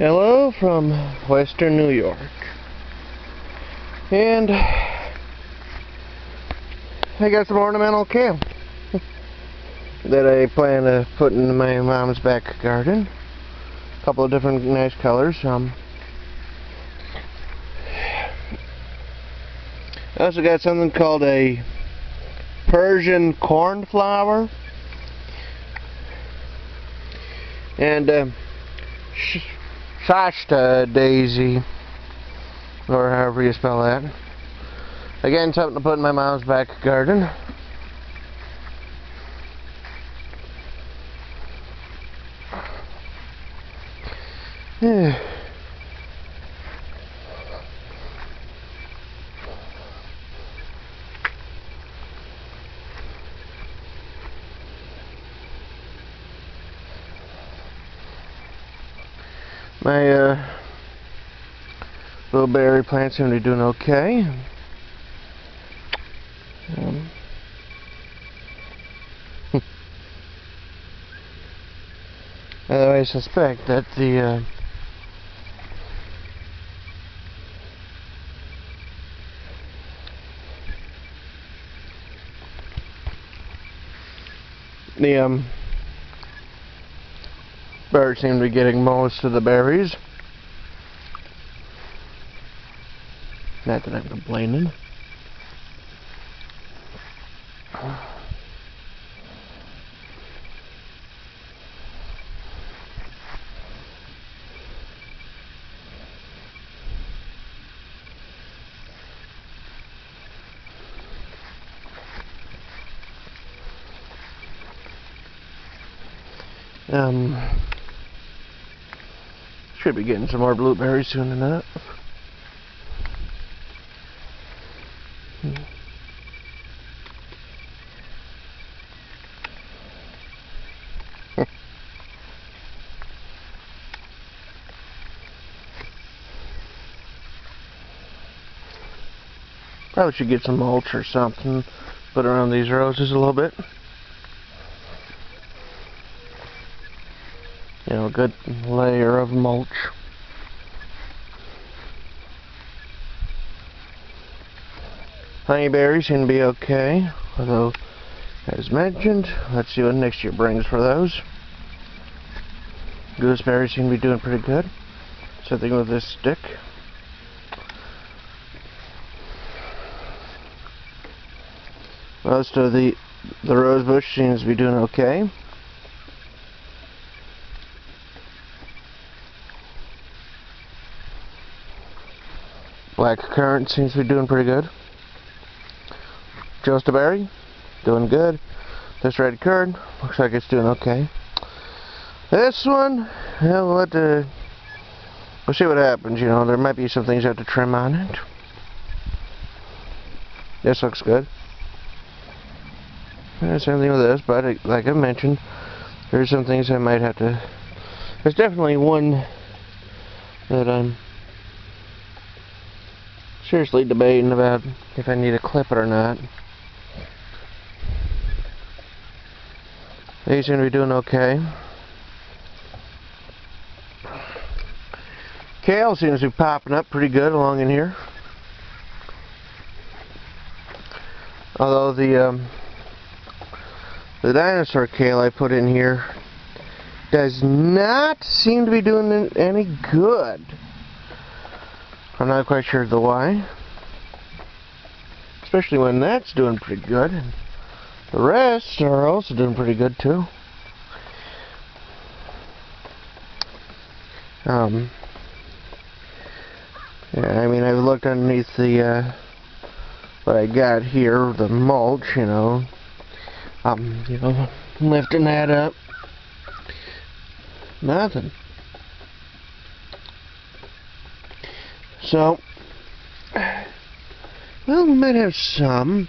Hello from Western New York. And I got some ornamental kale that I plan to put in my mom's back garden. A couple of different nice colors. I also got something called a Persian Cornflower and Shashta Daisy, or however you spell that. Again, something to put in my mom's back garden. My little berry plants seem to be doing okay. Although I suspect that the birds seem to be getting most of the berries. Not that I'm complaining. Should be getting some more blueberries soon enough. Probably should get some mulch or something, put around these roses a little bit. You know, a good layer of mulch. Honeyberries seem to be okay, although, as mentioned, let's see what next year brings for those. Gooseberries seem to be doing pretty good. Same thing with this stick. Most of the rose bush seems to be doing okay. Black currant seems to be doing pretty good. Shashta berry, doing good. This red curd looks like it's doing okay. This one, well, we'll see what happens. You know, there might be some things I have to trim on it. This looks good. Same thing with this, but like I mentioned, there's some things I might have to. There's definitely one that I'm seriously debating about if I need to clip it or not. These seem to be doing okay. Kale seems to be popping up pretty good along in here. Although the dinosaur kale I put in here does not seem to be doing any good. I'm not quite sure the why. Especially when that's doing pretty good. And the rest are also doing pretty good too. Yeah, I mean, I've looked underneath the what I got here, the mulch, you know, lifting that up. Nothing. So, well, we might have some.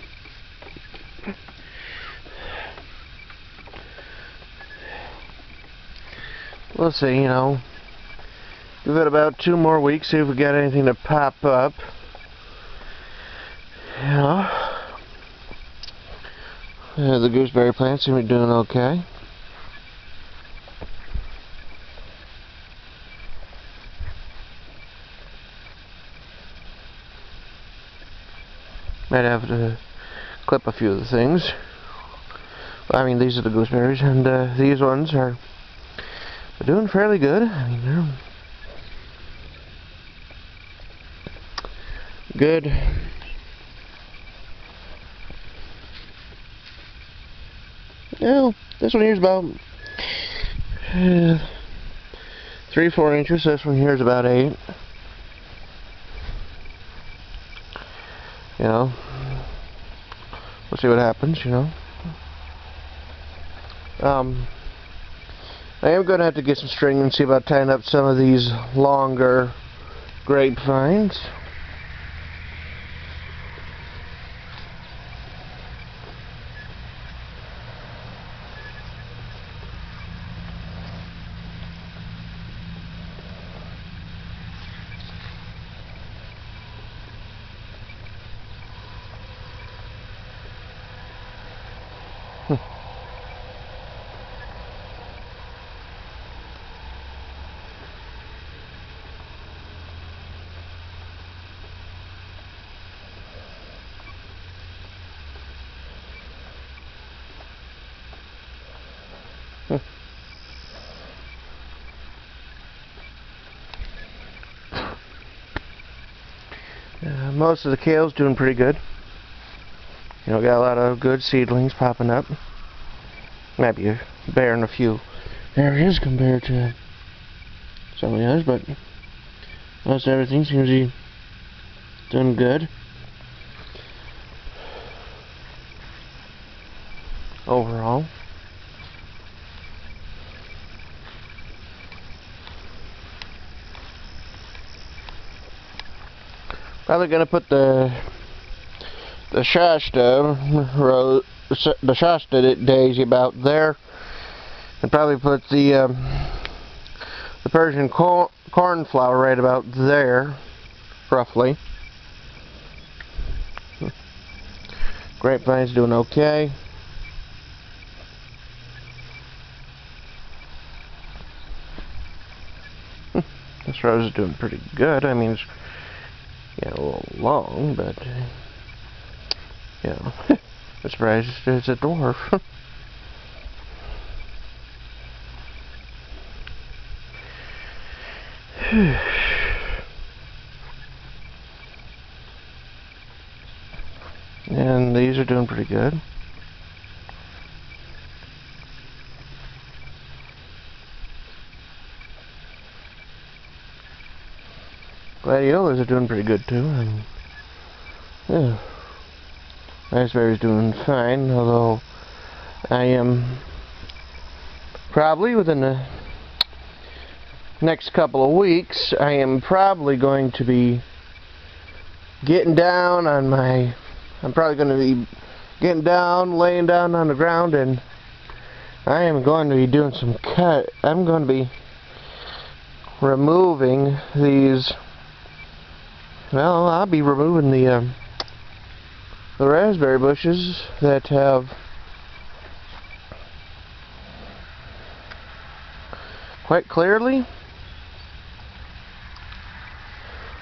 We'll see, you know. Give it about 2 more weeks, see if we got anything to pop up. You know. The gooseberry plants seem to be doing okay. Might have to clip a few of the things. I mean, these are the gooseberries, and these ones are doing fairly good. I mean, they're good. Well, this one here's about 3-4 inches. This one here's about 8. You know, we'll see what happens. You know, I am going to have to get some string and see about tying up some of these longer grapevines. Most of the kale's doing pretty good. You know, got a lot of good seedlings popping up. Might be bearing a few areas compared to some of the others, but most everything seems to be doing good overall. Probably gonna put the Shashta Daisy about there, and probably put the Persian Cornflower right about there, roughly. Grapevine's doing okay. This rose is doing pretty good. I mean, it's, yeah, a little long, but you know, I'm surprised it's a dwarf. And these are doing pretty good. Gladiolas are doing pretty good too. Yeah. Raspberry's doing fine, although I am probably within the next couple of weeks, I am probably going to be getting down on my, I'm probably going to be getting down, laying down on the ground, and I am going to be doing some cut. I'm going to be removing these. Well, I'll be removing the raspberry bushes that have quite clearly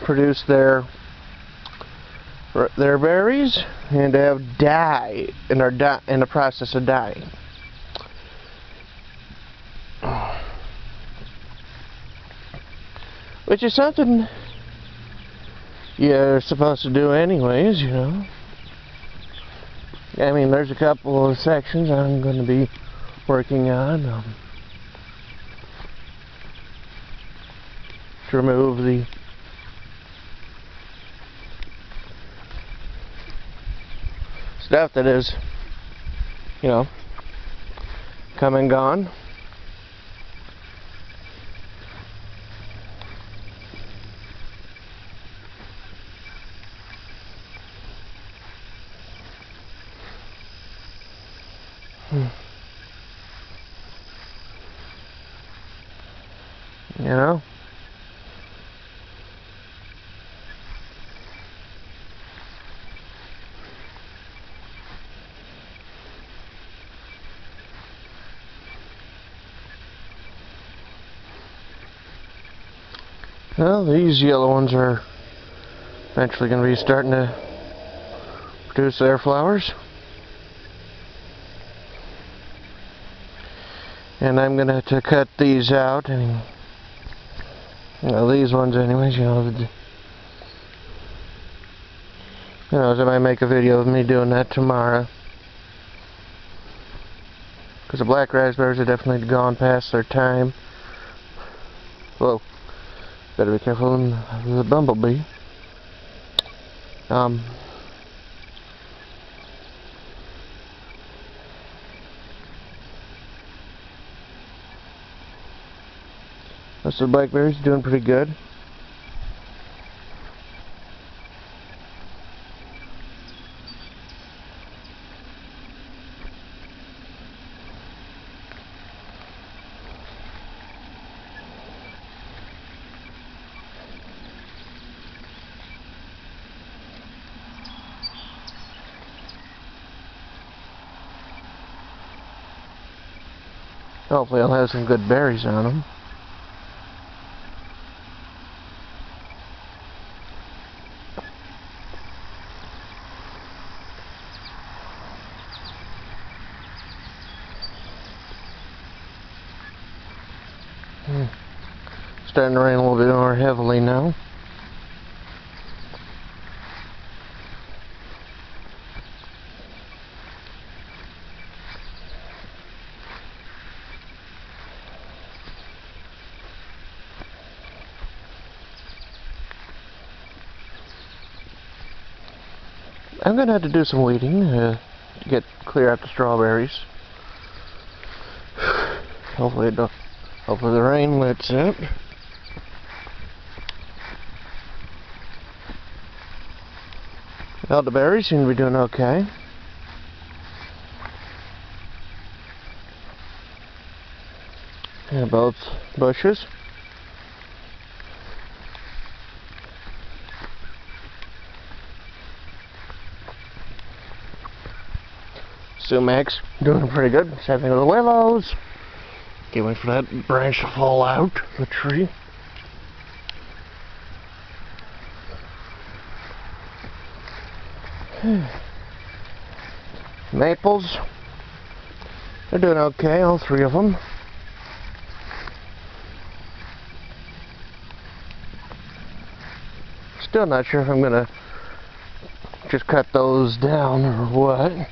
produced their berries and have died and are in the process of dying. Which is something you're supposed to do anyways, you know. I mean, there's a couple of sections I'm going to be working on to remove the stuff that is, you know, come and gone. You know? Well, these yellow ones are eventually going to be starting to produce their flowers. And I'm gonna have to cut these out. And, these ones anyways, I might make a video of me doing that tomorrow. Because the black raspberries are definitely gone past their time. Whoa. Better be careful of the bumblebee. Most of the blackberries are doing pretty good. Hopefully I'll have some good berries on them. Starting to rain a little bit more heavily now. I'm going to have to do some weeding to clear out the strawberries. Hopefully the rain lets up. Elderberries seem to be doing okay. And both bushes. Sumacs doing pretty good. Same thing with the willows. Can't wait for that branch to fall out of the tree. Maples, they're doing okay, all three of them. Still not sure if I'm gonna just cut those down or what.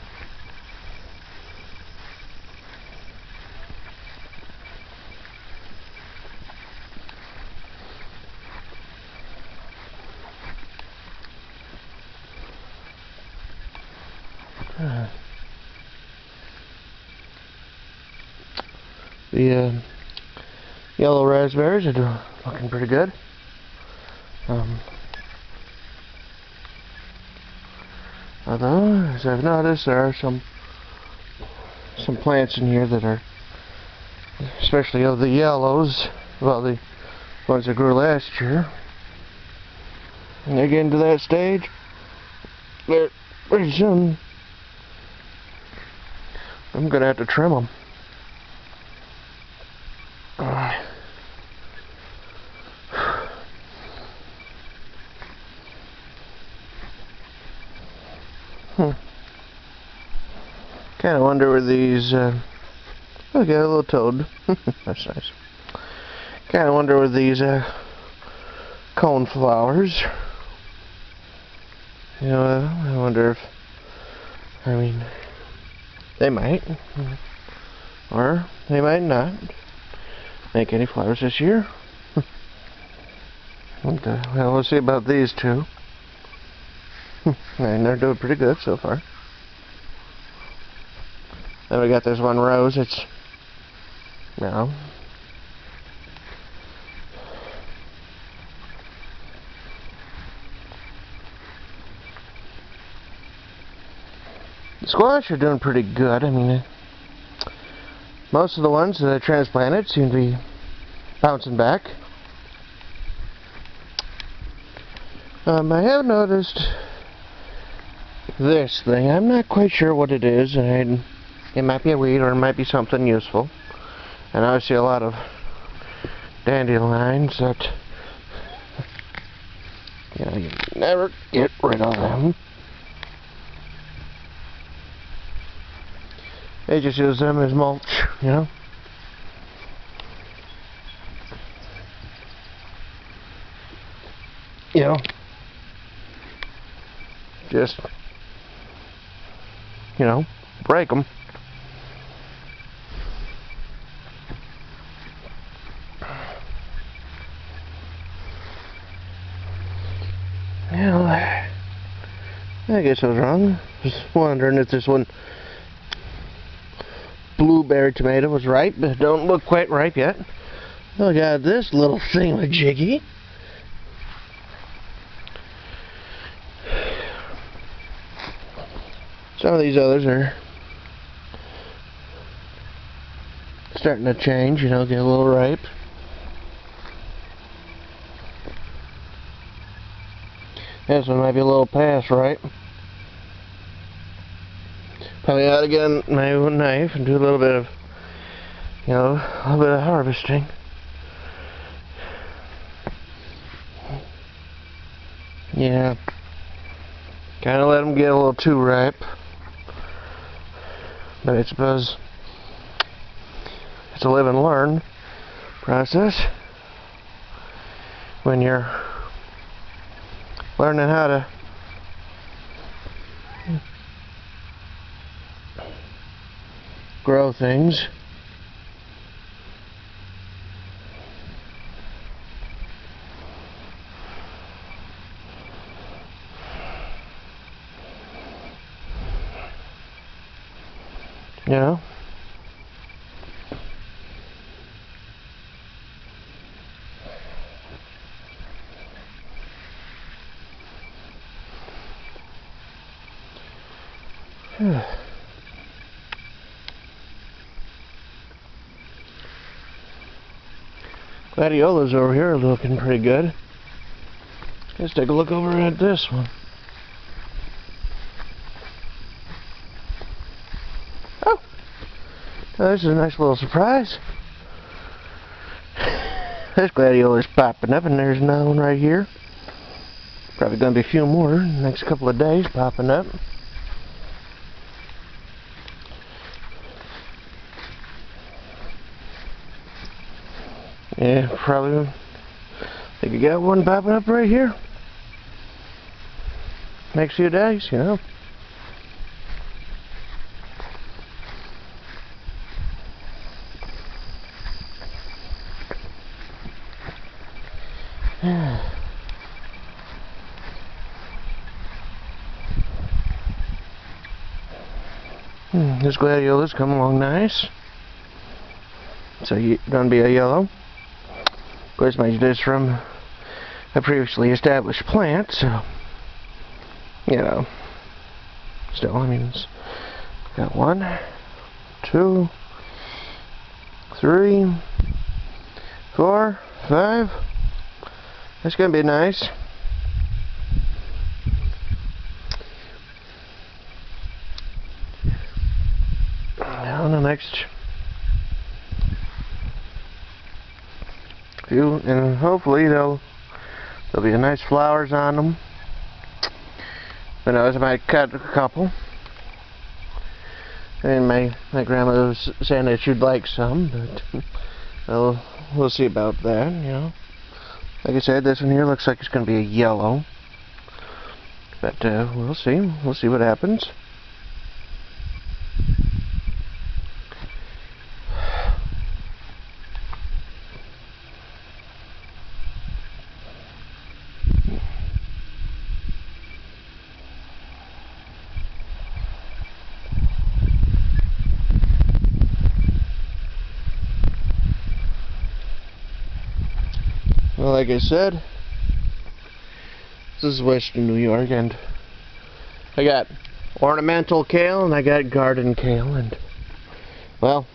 The yellow raspberries are looking pretty good. Although, as I've noticed, there are some plants in here that are, especially of the yellows, well, the ones that grew last year, and they're getting to that stage. They're pretty soon I'm gonna have to trim them. Kind of wonder where these. Oh, got a little toad. That's nice. Kind of wonder where these coneflowers. I wonder if. I mean, they might, or they might not make any flowers this year. Well, we'll see about these two. And they're doing pretty good so far. Then we got this one rose. It's, the squash are doing pretty good. I mean, most of the ones that I transplanted seem to be bouncing back. I have noticed this thing. I'm not quite sure what it is, and it might be a weed or it might be something useful. And I see a lot of dandelions that you never get rid of them. They just use them as mulch, you know. You know, just, you know, break them. Well, I guess I was wrong. Just wondering if this one blueberry tomato was ripe, but it don't look quite ripe yet. Look at this little thingamajiggy. Some of these others are starting to change, you know, get a little ripe. This one might be a little past ripe. Probably ought to get my own knife and do a little bit of, you know, a little bit of harvesting. Yeah. Kind of let them get a little too ripe. But I suppose it's a live and learn process when you're learning how to grow things. You know? Gladiolas over here are looking pretty good. Let's take a look over at this one. Oh! Oh, this is a nice little surprise. This gladiola's popping up, and there's another one right here. Probably going to be a few more in the next couple of days popping up. Yeah, probably. I think you got one popping up right here. Next few days, you know. This gladiola's come along nice. So gonna be a yellow. Of course, made this from a previously established plant, so you know. Still, I mean, it's got 1, 2, 3, 4, 5. That's gonna be nice. On the next few, and hopefully there'll be nice flowers on them. Who knows, I might cut a couple. And my grandmother was saying that she'd like some, but we'll see about that, you know. Like I said, this one here looks like it's going to be a yellow, but we'll see. We'll see what happens. Well, like I said, this is Western New York, and I got ornamental kale and I got garden kale, and well,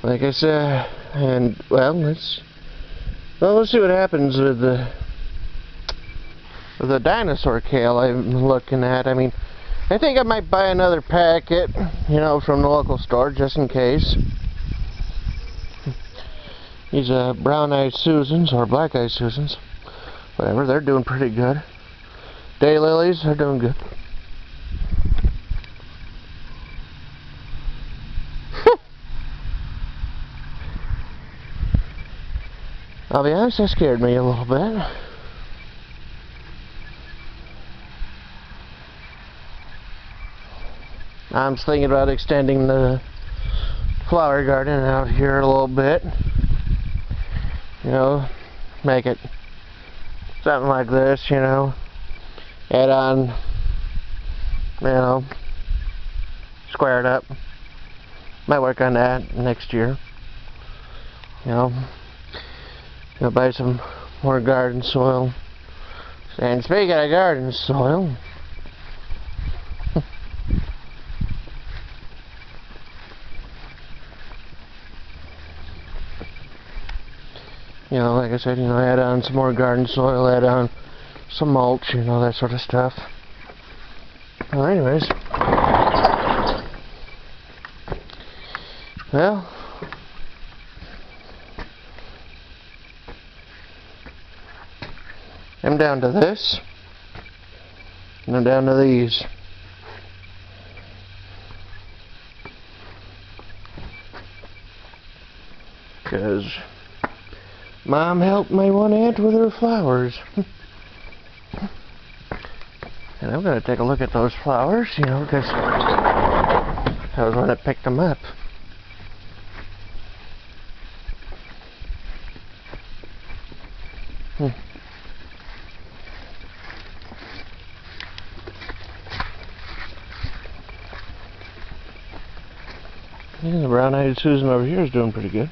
like I said, and well, let's see what happens with the dinosaur kale I'm looking at. I mean, I think I might buy another packet, you know, from the local store just in case. These brown-eyed Susans, or black-eyed Susans, whatever, they're doing pretty good. Daylilies, they're doing good. I'll be honest, that scared me a little bit. I'm thinking about extending the flower garden out here a little bit. You know, make it something like this, you know. Add on, you know, square it up. Might work on that next year. You know, buy some more garden soil. And speaking of garden soil, you know, like I said, you know, add on some more garden soil, add on some mulch, you know, that sort of stuff. Well, anyways. Well, I'm down to this, and I'm down to these. Because Mom helped my one aunt with her flowers. And I'm going to take a look at those flowers, you know, because that was when I picked them up. Yeah, the brown-eyed Susan over here is doing pretty good.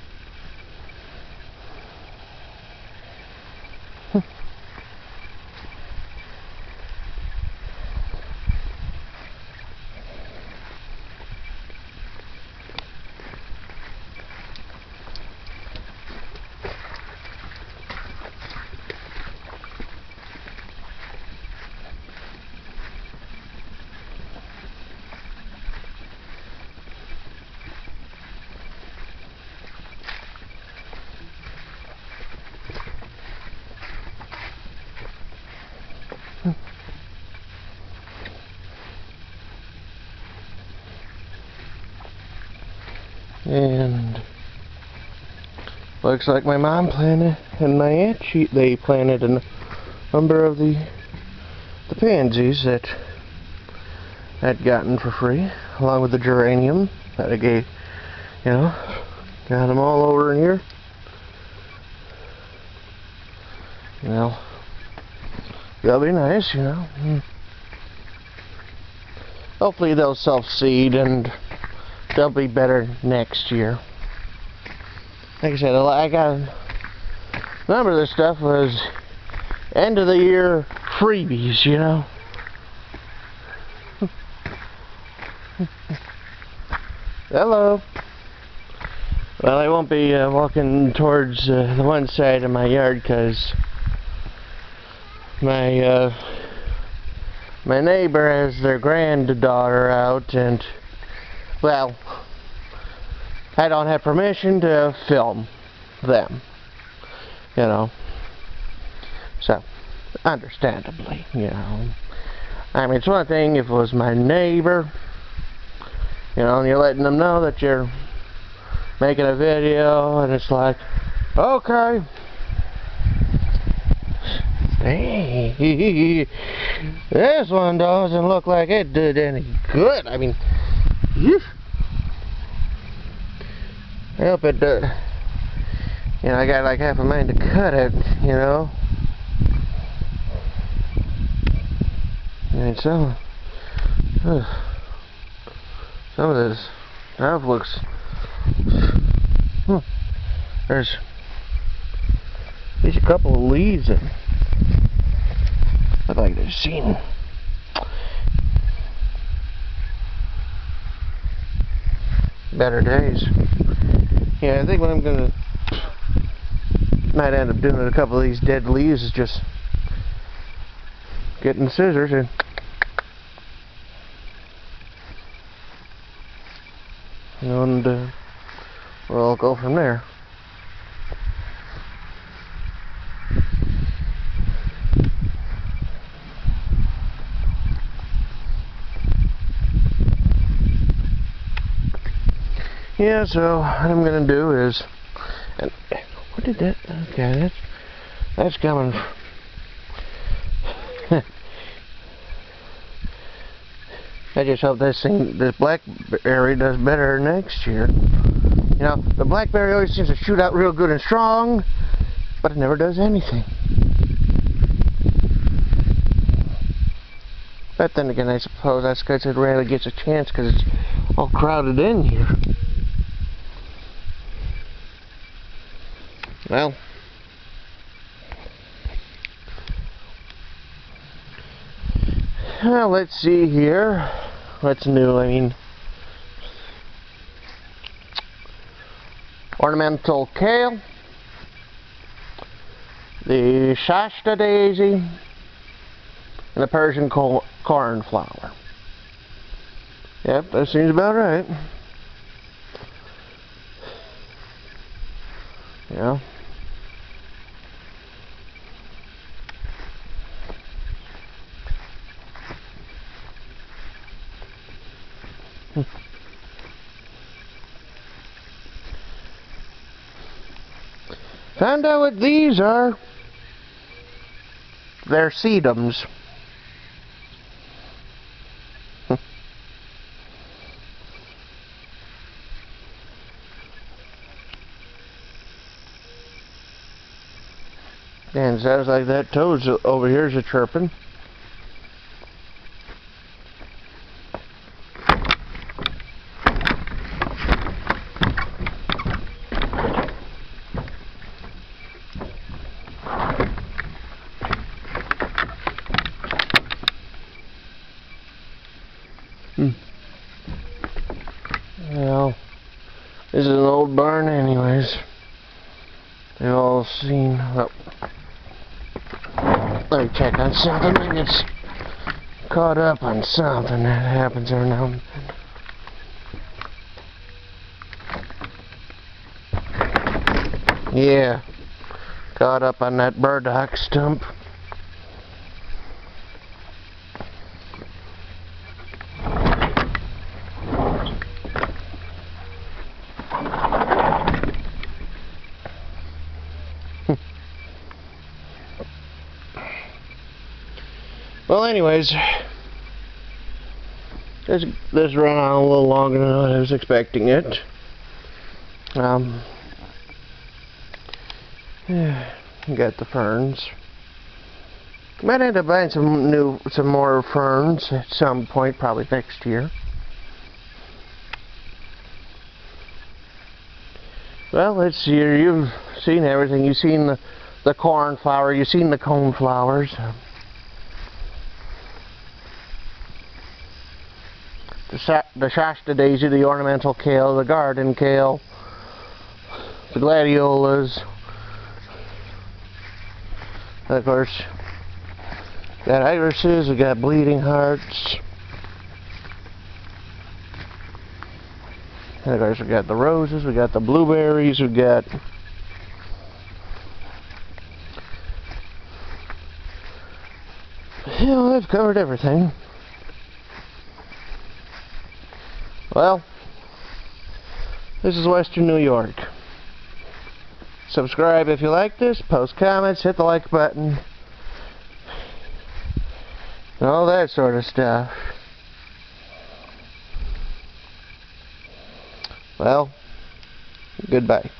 And looks like my mom planted and my aunt, they planted a number of the pansies that I'd gotten for free, along with the geranium that I gave, you know, got them all over in here. You know, they'll be nice, you know. Hopefully they'll self-seed and they'll be better next year. Like I said, I got a number of this stuff was end of the year freebies, you know. Hello. Well, I won't be walking towards the one side of my yard because my neighbor has their granddaughter out, and well, I don't have permission to film them, you know. So, understandably, you know. I mean, it's one thing if it was my neighbor, you know, and you're letting them know that you're making a video, and it's like, okay. Hey, this one doesn't look like it did any good. I mean, I hope it does. You know, I got like half a mind to cut it, you know. And some of this stuff looks. There's a couple of leaves that look like they've seen better days. Yeah, I think what I'm gonna might end up doing with a couple of these dead leaves is just getting the scissors and we'll go from there. Yeah, so what I'm gonna do is, and What did that? Okay, that's coming. I just hope this blackberry does better next year. You know, the blackberry always seems to shoot out real good and strong, but it never does anything. But then again, I suppose that's because it rarely gets a chance because it's all crowded in here. Well, let's see here. What's new? I mean, Ornamental Kale, the Shashta Daisy, and the Persian Cornflower. Yep, that seems about right. Yeah. Found out what these are. They're sedums. And sounds like that toad's over here is a-chirping. Well, this is an old barn anyways. They've all seen... Oh. Let me check on something. I get caught up on something that happens every now and then. Yeah. Caught up on that burdock stump. Well, anyways, this ran on a little longer than I was expecting it. Got the ferns. Might end up buying some more ferns at some point, probably next year. Well, let's see here. You've seen everything. You've seen the cornflower. You've seen the coneflowers. The Shashta Daisy, the Ornamental Kale, the Garden Kale, the Gladiolas. And of course, got irises, we got bleeding hearts. And of course, we got the roses, we got the blueberries, we got I've covered everything. Well, this is Western New York. Subscribe if you like this, post comments, hit the like button, and all that sort of stuff. Well, goodbye.